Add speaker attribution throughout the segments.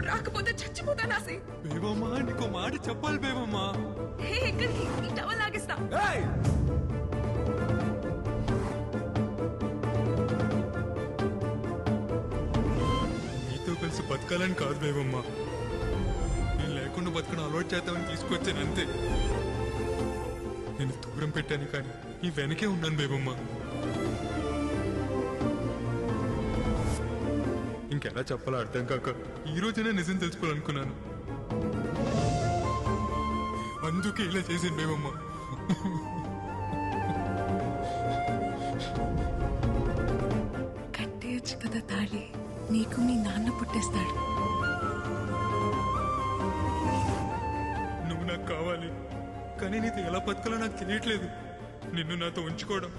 Speaker 1: ఇప్పుడు రాకపోతే చచ్చిపోతాను ఆసి.
Speaker 2: బేబమ్మా నీకు మాట చెప్పాలి బేబమ్మా.
Speaker 1: ఎక్కడికి? ఈ టవల్ లాగిస్తా.
Speaker 2: నీతో కలిసి బతకాలని కాదు బేబమ్మా, నేను లేకుండా బతకడం అలవాటు చేద్దామని తీసుకొచ్చాను అంతే. నేను దూరం పెట్టాను కానీ ఈ వెనకే ఉన్నాను బేబమ్మా. ఇంకెలా చెప్పాలో అర్థం కాక ఈ రోజైనా నిజం తెలుసుకోవాలనుకున్నాను, అందుకే ఇలా చేసింది బేబమ్మా.
Speaker 1: కట్టేయచ్చు కదా తాళి, నీకు మీ నాన్న పుట్టేస్తాడు.
Speaker 2: నువ్వు నాకు కావాలి, కానీ నీతో ఎలా బతకాలో నాకు తెలియట్లేదు. నిన్ను నాతో ఉంచుకోవడం,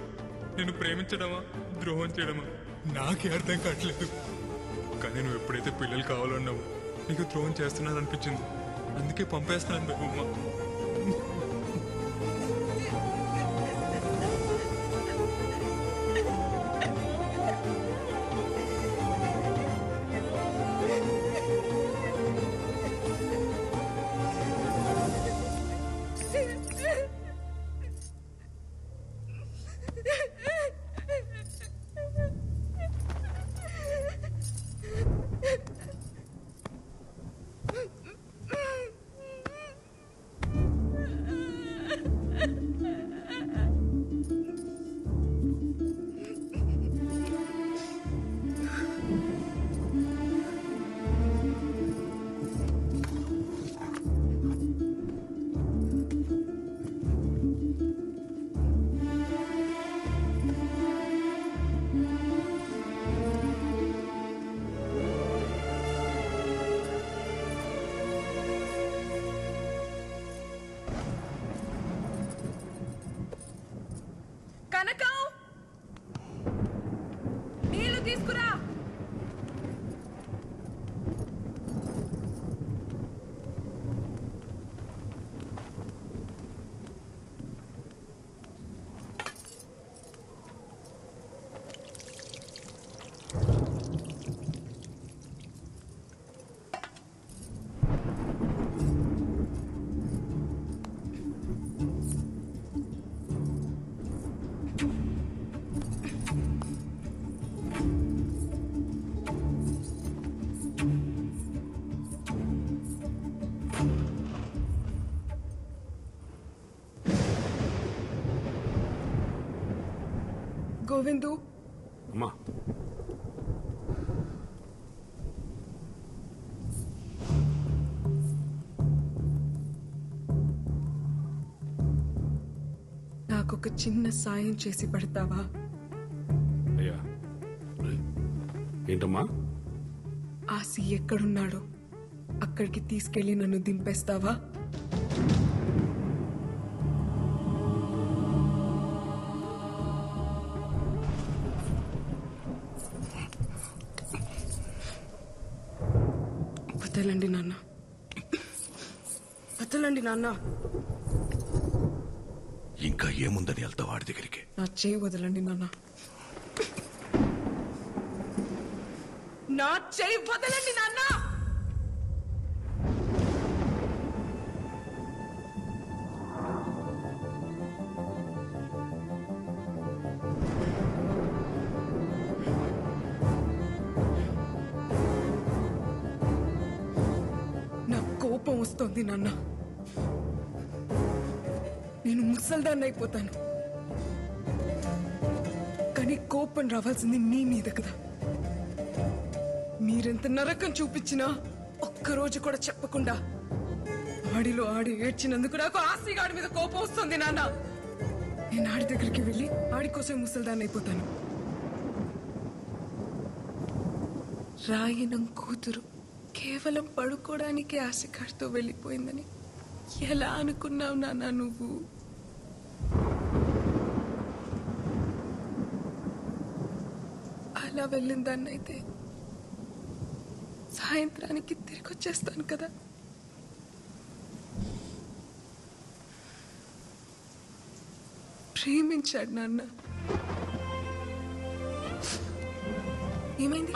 Speaker 2: నిన్ను ప్రేమించడమా ద్రోహం చేయడమా నాకే అర్థం కావట్లేదు. కానీ నువ్వు ఎప్పుడైతే పిల్లలు కావాలన్నావు నీకు ద్రోహం చేస్తున్నాను అనిపించింది, అందుకే పంపేస్తున్నాను బేబమ్మా.
Speaker 1: కనకం, నీళ్లు తీసుకురా. గోవిందు,
Speaker 3: అమ్మా
Speaker 1: నాకొక చిన్న సాయం చేసి పడతావా?
Speaker 3: అయ్యా ఏంటమ్మా?
Speaker 1: ఆసి ఎక్కడున్నాడో అక్కడికి తీసుకెళ్లి నన్ను దింపేస్తావా? వదలండి నాన్న, వదలండి నాన్న.
Speaker 3: ఇంకా ఏముందని వెళ్తా వాడి దగ్గరికి?
Speaker 1: నా చేయి వదలండి నాన్న, నా చేయి వదలండి నాన్న. కోపం వస్తోంది నాన్న, నేను ముసల్దాన్ని అయిపోతాను. కానీ కోపం రావాల్సింది మీ మీద కదా. మీరెంత నరకం చూపించినా ఒక్కరోజు కూడా చెప్పకుండా ఆడిలో ఆడి ఏడ్చినందుకు నాకు ఆసిగాడి మీద కోపం వస్తుంది నాన్న. నేను ఆడి దగ్గరికి వెళ్ళి ఆడి కోసం ముసల్దాన్ని అయిపోతాను. రాయనం కూతురు కేవలం పడుకోవడానికి ఆశకాడితో వెళ్ళిపోయిందని ఎలా అనుకున్నావు నాన్న నువ్వు? అలా వెళ్ళిందాన్నైతే సాయంత్రానికి తిరిగి వచ్చేస్తాను కదా. ప్రేమించాడు నాన్న. ఏమైంది?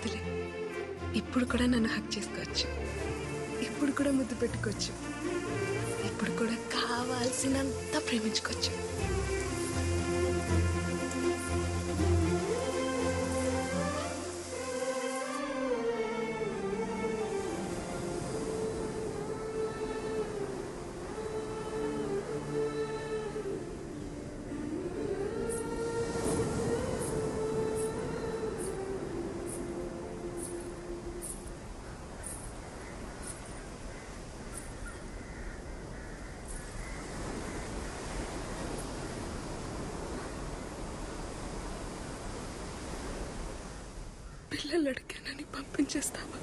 Speaker 1: కాదులే, ఇప్పుడు కూడా నన్ను హక్ చేసుకోవచ్చు, ఇప్పుడు కూడా ముద్దు పెట్టుకోవచ్చు, ఇప్పుడు కూడా కావాల్సినంత ప్రేమించుకోవచ్చు. పిల్లలు అడిగానని పంపించేస్తావా?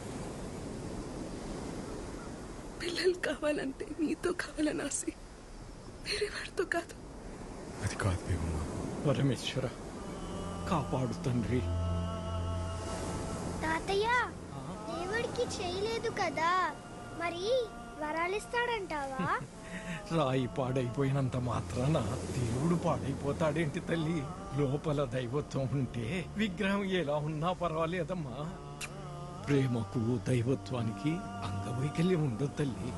Speaker 1: పిల్లలు కావాలంటే నీతో కావాలని ఆశి, వేరే వాడితో కాదు.
Speaker 2: అది కాదు దేవమ్మ.
Speaker 4: పరమేశ్వర కాపాడు తండ్రి.
Speaker 5: తాతయ్య, దేవుడికి చేయలేదు కదా, మరి వరాలిస్తాడంటావా?
Speaker 4: రాయి పాడైపోయినంత మాత్రాన దేవుడు పాడైపోతాడేంటి తల్లి? లోపల దైవత్వం ఉంటే విగ్రహం ఎలా ఉన్నా పర్వాలేదమ్మా. ప్రేమకు దైవత్వానికి అంగవైకల్యం ఉండదు తల్లి.